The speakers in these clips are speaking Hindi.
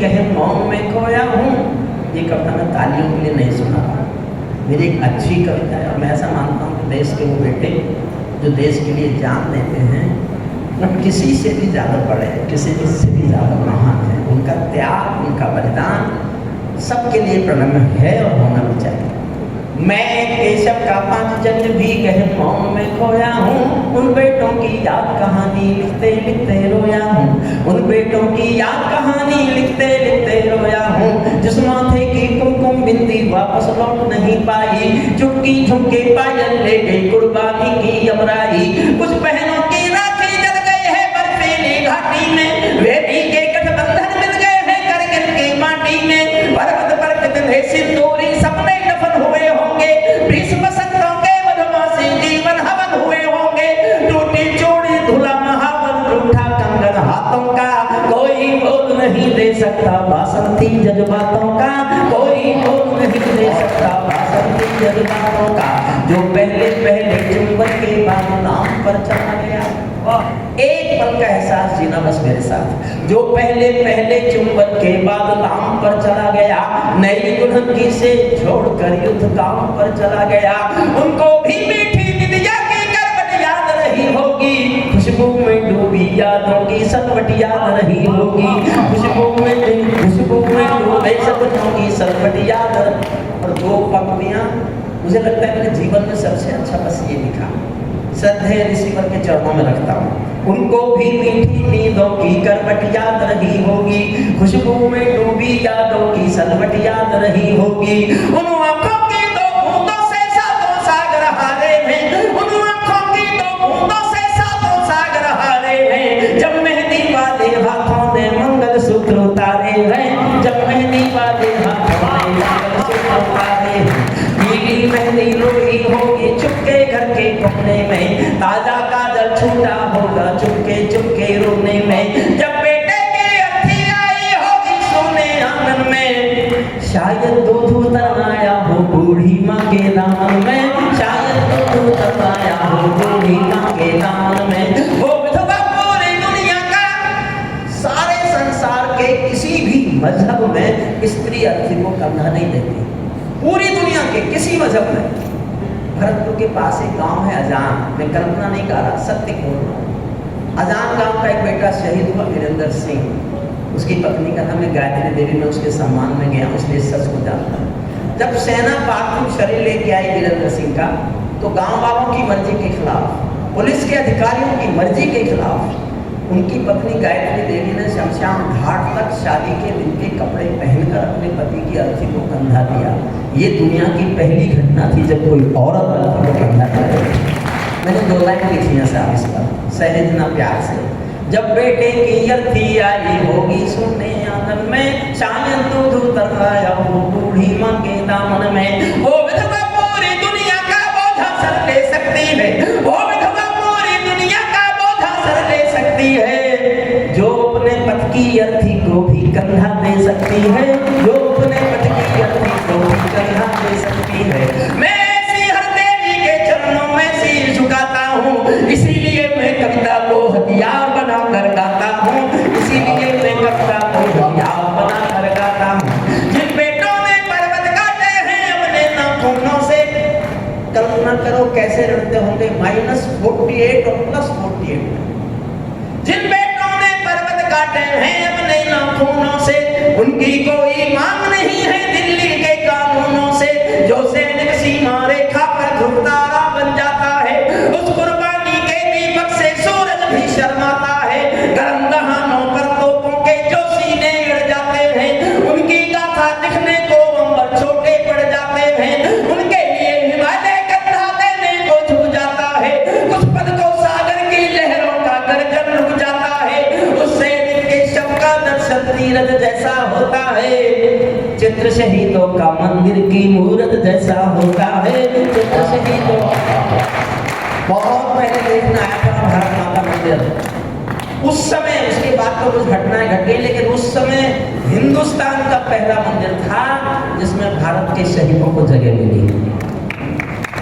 कहे मौन में खोया हूँ। ये कविता मैं तालियों के लिए नहीं सुना रहा, मेरी एक अच्छी कविता है। और मैं ऐसा मानता हूँ कि देश के वो बेटे जो देश के लिए जान देते हैं वो किसी से भी ज़्यादा बड़े हैं, किसी से भी ज़्यादा महान है। उनका त्याग, उनका बलिदान सबके लिए प्रणम्य है और होना भी चाहिए। मैं केशव का पांचजन्य भी कहे मौन में खोया हूँ। उन बेटों की याद कहानी लिखते लिखते रोया हूँ। उन बेटों की याद कहानी लिखते लिखते रोया हूँ। जिस माथे की कुमकुम बिंदी वापस लौट नहीं पाई, चुटकी झुमके पायल ले गई कुर्बानी की अमराई। कुछ बहनों की राखी जल गई है बर्फीली घाटी में, वे भी के गठबंधन मिल गए हैं करगिल की माटी में। पर्वत पर कितने सिंदूरी सपने दफन हुए होंगे, भीष्म सत्रों के मधुमासी जीवन हवन हुए होंगे। टूटी चूड़ी धुला महावर रूठा कंगन हाथों का, कोई बोल नहीं दे सकता बासंती जज्बातों का। कोई बोल नहीं दे सकता बासंती जज्बातों का। जो पहले पहले चुंबन के बाद नाम पर चला गया, एक पल का एहसास जीना बस मेरे साथ। जो पहले पहले चुंबन के बाद नाम पर चला गया, नई दुल्हन से छोड़कर युद्ध काम पर चला गया। उनको भी मीठी निदिया की करवट याद रही होगी, खुशबू में डूबी यादों की सलवट याद रही होगी। खुशबू में डूबे सपनों की सलवट याद। और दो पंक्तियां मुझे लगता है मेरे जीवन में सबसे अच्छा बस ये लिखा, श्रद्धेय रिसीवर के चरणों में रखता हूँ। उनको भी मीठी नींदों की करवट याद रही होगी, खुशबू में डूबी यादों की सलवट याद रही होगी। उन आंखों की दो बूंदों से सातों सागर हारे हैं, उन आंखों की दो बूंदों से सातों सागर हारे हैं। जब मेहंदी वाले हाथों ने मंगल सूत्र उतारे हैं, जब मेहंदी वाले हाथों ने मंगल सूत्र उतारे हैं। पीली मेहंदी रोई होगी चुपके घर के कोने में, ताजा काजल छूटा होगा चुपके चुपके रोने में। जब बेटे की अर्थी आई होगी सोने आंगन में, शायद दूध उतर आया हो बूढ़ी माँ के दामन में। शायद दूध उतर आया हो बूढ़ी माँ के दामन में। वो विधवा पूरी दुनिया का, सारे संसार के किसी भी मजहब में स्त्री अर्थी को कंधा नहीं देती, पूरी दुनिया के किसी मजहब में। भरतपुर के पास एक गांव है अजान, मैं कल्पना नहीं कर रहा, सत्य बोल रहा हूँ। अजान गांव का एक बेटा शहीद हुआ, वीरेंद्र सिंह। उसकी पत्नी का नाम है गायत्री देवी। मैं उसके सम्मान में गया, इसलिए सच को जानता हूँ। जब सेना पार्थिव शरीर लेके आई वीरेंद्र सिंह का, तो गाँव वालों की मर्जी के खिलाफ, पुलिस के अधिकारियों की मर्जी के खिलाफ, उनकी पत्नी गायत्री देवी ने शमशान घाट तक शादी के दिन के कपड़े पहनकर अपने पति की अर्थी को कंधा दिया। ये दुनिया की पहली घटना थी जब कोई औरत अर्थी को कंधा दिया। मैंने 2 लाइन लिखी है साहब इस पर, सहजना प्यार से। जब बेटे की अर्थी आई होगी सोने आंगन में, शायद दूध उतर आया हो बूढ़ी माँ के दामन में। वो विधवा पूरी दुनिया का बोझा सर ले सकती है, वो विधवा पूरी दुनिया का बोझा सर ले सकती है। जो अपने पति की अर्थी को भी कंधा दे सकती है, जो अपने पति की अर्थी को भी कंधा दे सकती है। मैं ऐसी हर देवी के चरणों में सिर झुकाता हूँ, इसीलिए मैं कविता को हथियार बनाकर गाता हूँ, इसीलिए मैं कविता को हथियार बनाकर गाता हूँ। जिन बेटों ने पर्वत काटे हैं अपने नाखूनों से, कल्पना करो कैसे लड़ते होंगे -48 और +48। जिन बेटों ने पर्वत काटे हैं अपने नाखूनों से, उनकी कोई मांग नहीं है दिल्ली के कानूनों से। जो सैनिक सीमा रेखा पर ध्रुव तारा बन जाता है, उस कुर्बानी के दीपक से सूरज भी शर्माता है। गर्म दहानों पर तोपों के जो सीने अड़ जाते हैं, उनकी गाथा लिखने को अंबर छोटे पड़ जाते हैं। उनके लिए हिमालय कंधा देने को झुक जाता है, कुछ पल को सागर की लहरों का गर्जन रुक जाता है। उस सैनिक के शव का दर्शन तीरथ जैसा होता है, चित्र शहीदों का मंदिर की मूरत जैसा होता है। चित्र शहीदों बहुत पहले देखना आया था भारत माता मंदिर। उस समय, उसके बाद तो कुछ घटनाएं घट गई, लेकिन उस समय हिंदुस्तान का पहला मंदिर था जिसमें भारत के शहीदों को जगह मिली।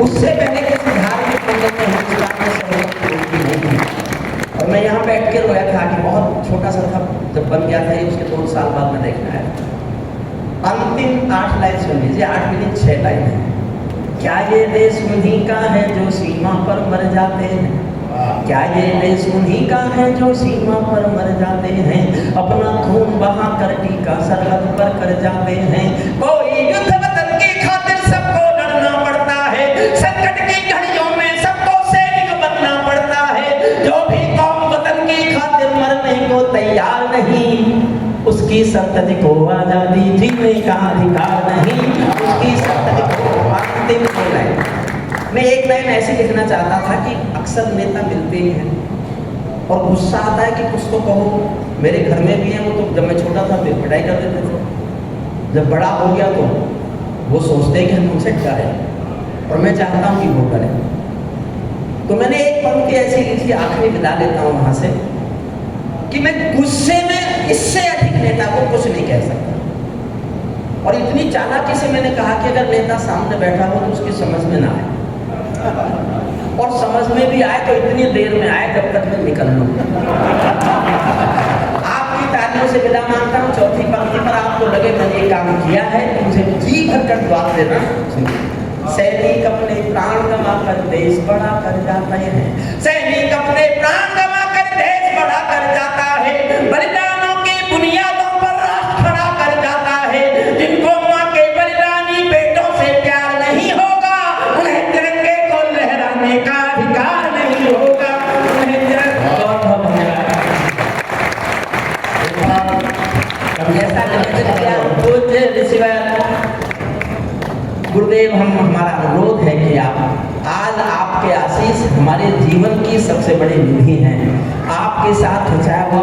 उससे पहले किसी धार्मिक मंदिर में हिंदुस्तान में शहीदों की मूर्ति नहीं थी। और मैं यहाँ बैठ के रोया था कि बहुत छोटा सा था जब बन गया था ये, उसके 2 साल बाद मैं देखने आया। अंतिम 8 लाइन सुन लीजिए, 8 मिनट 6 लाइन है। क्या ये देश उन्हीं का है जो सीमा पर मर जाते हैं? क्या ये देश उन्हीं का है जो सीमा पर मर जाते हैं? अपना खून बहा कर टीका सरहद पर कर जाते हैं। कोई युद्ध वतन की खातिर सबको लड़ना पड़ता है, संकट की घड़ियों में सबको सैनिक बनना पड़ता है। जो भी कौम वतन की खातिर मरने को तैयार नहीं, उसकी संतति को आजादी जीने का अधिकार नहीं, उसकी संतति को। अंतिम लाइन मैं एक लाइन ऐसी लिखना चाहता था कि अक्सर नेता मिलते हैं और गुस्सा आता है कि कुछ तो कहो। मेरे घर में भी है वो, तो जब मैं छोटा था तो पिटाई कर देते थे, जब बड़ा हो गया तो वो सोचते हैं कि हम उनसे डरें और मैं चाहता हूँ कि वो डरें। तो मैंने एक पंक्ति ऐसी लिखी, आखिरी विदा लेता हूँ वहां से, कि मैं गुस्से में इससे अधिक नेता को कुछ नहीं कह सकता। और इतनी चालाकी से मैंने कहा कि अगर नेता सामने बैठा हो तो उसकी समझ में ना आए, और समझ में भी आए तो इतनी देर में आए जब तक मैं निकल लूं। आपकी तालियों से विदा मांगता हूं। चौथी पंक्ति पर आपको लगे मैंने ये काम किया है तो मुझे जी भर कर जवाब देना। सैनिक अपने प्राण गंवा कर देश बड़ा कर जाते हैं, सैनिक अपने प्राण गंवा कर देश बड़ा कर जाता है। बलिदानों की बुनियादों पर राष्ट्र खड़ा कर जाता है। जिनको मां के बलिदानी बेटों से प्यार नहीं होगा, उन्हें तिरंगे को लहराने का अधिकार नहीं होगा। उन्हें गुरुदेव, हमारा अनुरोध है कि आप आज आपके आशीष हमारे जीवन की सबसे बड़ी निधि हैं। आपके साथ चाहे वो